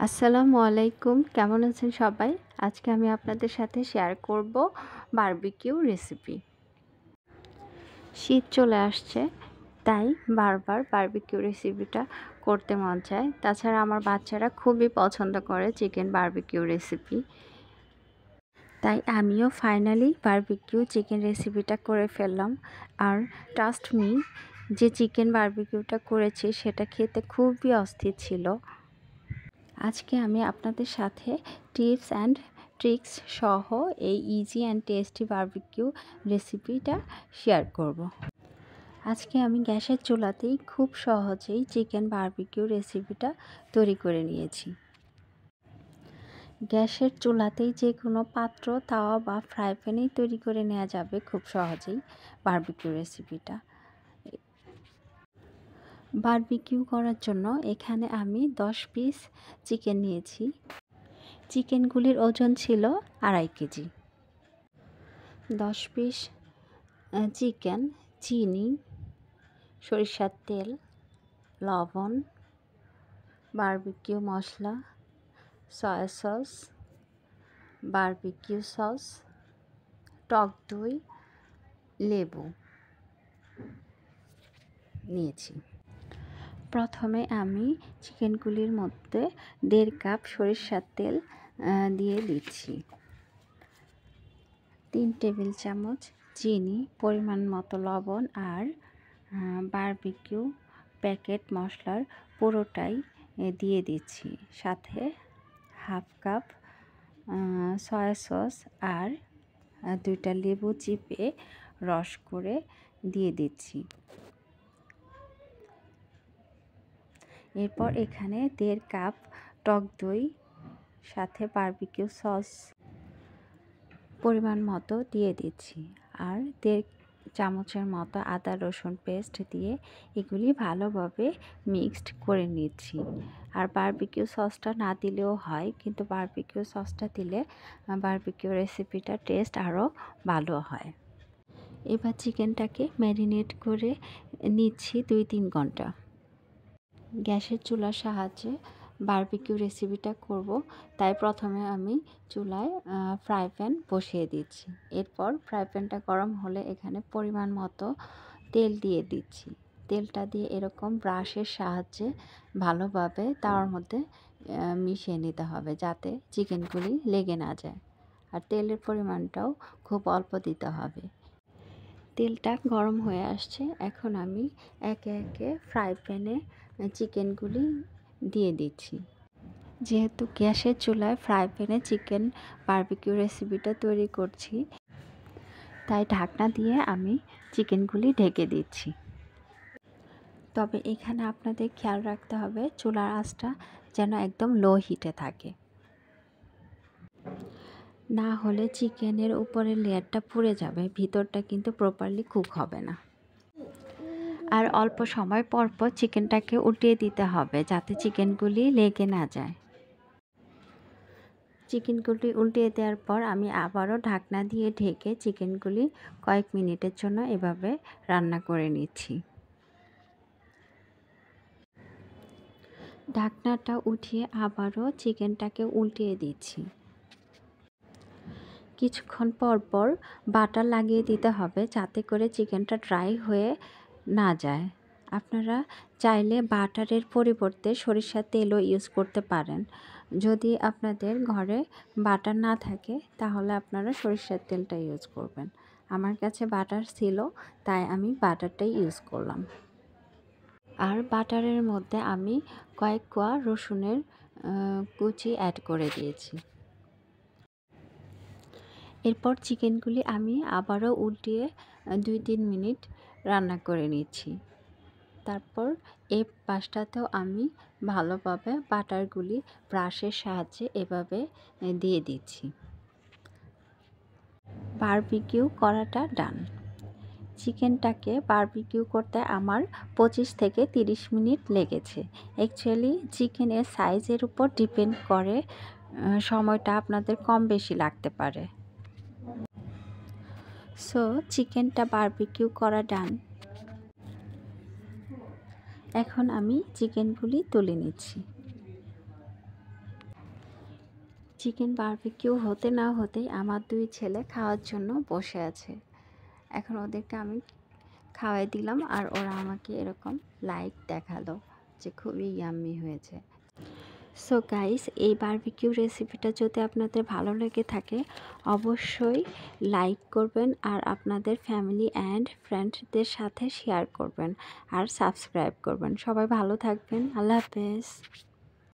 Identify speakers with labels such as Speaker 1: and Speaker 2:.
Speaker 1: আসসালামু আলাইকুম, কেমন আছেন সবাই? আজকে আমি আপনাদের সাথে শেয়ার করব বারবিকিউ রেসিপি। শীত চলে আসছে, তাই বারবার বারবিকিউ রেসিপিটা করতে মন চায়। তাছাড়া আমার বাচ্চারা খুবই পছন্দ করে চিকেন বারবিকিউ রেসিপি। তাই আমিও ফাইনালি বারবিকিউ চিকেন রেসিপিটা করে ফেললাম। আর ট্রাস্ট মি, যে চিকেন বারবিকিউটা করেছি সেটা খেতে খুবই অস্থির ছিল। আজকে আমি আপনাদের সাথে টিপস অ্যান্ড ট্রিক্স সহ এই ইজি অ্যান্ড টেস্টি বারবিকিউ রেসিপিটা শেয়ার করব। আজকে আমি গ্যাসের চুলাতেই খুব সহজেই চিকেন বারবিকিউ রেসিপিটা তৈরি করে নিয়েছি। গ্যাসের চুলাতেই যে কোনো পাত্র, তাওয়া বা ফ্রাই প্যানেই তৈরি করে নেওয়া যাবে খুব সহজেই বারবিকিউ রেসিপিটা। বারবিকিউ করার জন্য এখানে আমি 10 পিস চিকেন নিয়েছি। চিকেনগুলির ওজন ছিল 2.5 কেজি। 10 পিস চিকেন, চিনি, সরিষার তেল, লবণ, বারবিকিউ মশলা, সয়া সস, বারবিকিউ সস, টক দই, লেবু নিয়েছি। প্রথমে আমি চিকেনগুলির মধ্যে 1.5 কাপ সরিষার তেল দিয়ে দিচ্ছি। 3 টেবিল চামচ চিনি, পরিমাণ মতো লবণ আর বারবিকিউ প্যাকেট মশলার পুরোটাই দিয়ে দিচ্ছি। সাথে 1/2 কাপ সয়া সস আর 2টা লেবু চিপে রস করে দিয়ে দিচ্ছি। এরপর এখানে 1.5 কাপ টক দই, সাথে বারবিকিউ সস পরিমাণ মতো দিয়ে দিচ্ছি আর 1.5 চামচের মতো আদা রসুন পেস্ট দিয়ে এগুলি ভালোভাবে মিক্সড করে নিচ্ছি। আর বারবিকিউ সসটা না দিলেও হয়, কিন্তু বারবিকিউ সসটা দিলে বারবিকিউ রেসিপিটার টেস্ট আরও ভালো হয়। এবার চিকেনটাকে ম্যারিনেট করে নিচ্ছি 2-3 ঘন্টা। গ্যাসের চুলার সাহায্যে বারবিকিউ রেসিপিটা করব, তাই প্রথমে আমি চুলায় ফ্রাই প্যান বসিয়ে দিচ্ছি। এরপর ফ্রাই প্যানটা গরম হলে এখানে পরিমাণ মতো তেল দিয়ে দিচ্ছি। তেলটা দিয়ে এরকম ব্রাশের সাহায্যে ভালোভাবে তাওয়ার মধ্যে মিশিয়ে নিতে হবে, যাতে চিকেনগুলি লেগে না যায়। আর তেলের পরিমাণটাও খুব অল্প দিতে হবে। তেলটা গরম হয়ে আসছে, এখন আমি একে একে ফ্রাই প্যানে চিকেনগুলি দিয়ে দিচ্ছি। যেহেতু গ্যাসের চুলায় ফ্রাই প্যানে চিকেন বারবিকিউ রেসিপিটা তৈরি করছি, তাই ঢাকনা দিয়ে আমি চিকেনগুলি ঢেকে দিচ্ছি। তবে এখানে আপনাদের খেয়াল রাখতে হবে চুলার আঁচটা যেন একদম লো হিটে থাকে, না হলে চিকেনের উপরের লেয়ারটা পুড়ে যাবে, ভিতরটা কিন্তু প্রপারলি কুক হবে না। আর অল্প সময় পর পর চিকেনটাকে উল্টিয়ে দিতে হবে, যাতে চিকেনগুলি লেগে না যায়। চিকেনগুলি উল্টিয়ে দেওয়ার পর আমি আবারও ঢাকনা দিয়ে ঢেকে চিকেনগুলি কয়েক মিনিটের জন্য এভাবে রান্না করে নিচ্ছি। ঢাকনাটা উঠিয়ে আবারও চিকেনটাকে উল্টিয়ে দিচ্ছি। কিছুক্ষণ পর পর বাটার লাগিয়ে দিতে হবে, যাতে করে চিকেনটা ড্রাই হয়ে না যায়। আপনারা চাইলে বাটারের পরিবর্তে সরিষার তেলও ইউজ করতে পারেন। যদি আপনাদের ঘরে বাটার না থাকে তাহলে আপনারা সরিষার তেলটা ইউজ করবেন। আমার কাছে বাটার ছিল, তাই আমি বাটারটাই ইউজ করলাম। আর বাটারের মধ্যে আমি কয়েক কোয়া রসুনের কুচি অ্যাড করে দিয়েছি। এরপর চিকেনগুলি আমি আবারও উল্টিয়ে 2-3 মিনিট রান্না করে নিচ্ছি। তারপর এই পাশটাতেও আমি ভালোভাবে বাটারগুলি ব্রাশের সাহায্যে এভাবে দিয়ে দিচ্ছি। বারবিকিউ করাটা ডান। চিকেনটাকে বারবিকিউ করতে আমার 25 থেকে 30 মিনিট লেগেছে। অ্যাকচুয়ালি চিকেনের সাইজের উপর ডিপেন্ড করে, সময়টা আপনাদের কম বেশি লাগতে পারে। সো চিকেনটা বারবিকিউ করা ডান। এখন আমি চিকেনগুলি তুলে নিচ্ছি। চিকেন বারবিকিউ হতে না হতেই আমার 2 ছেলে খাওয়ার জন্য বসে আছে। এখন ওদেরকে আমি খাওয়াই দিলাম আর ওরা আমাকে এরকম লাইক দেখালো যে খুবই ইয়াম্মি হয়েছে। সো গাইস, এই বারবিকিউ রেসিপিটা যদি আপনাদের ভালো লেগে থাকে অবশ্যই লাইক করবেন আর আপনাদের ফ্যামিলি অ্যান্ড ফ্রেন্ডসদের সাথে শেয়ার করবেন আর সাবস্ক্রাইব করবেন। সবাই ভালো থাকবেন। আল্লাহ হাফেজ।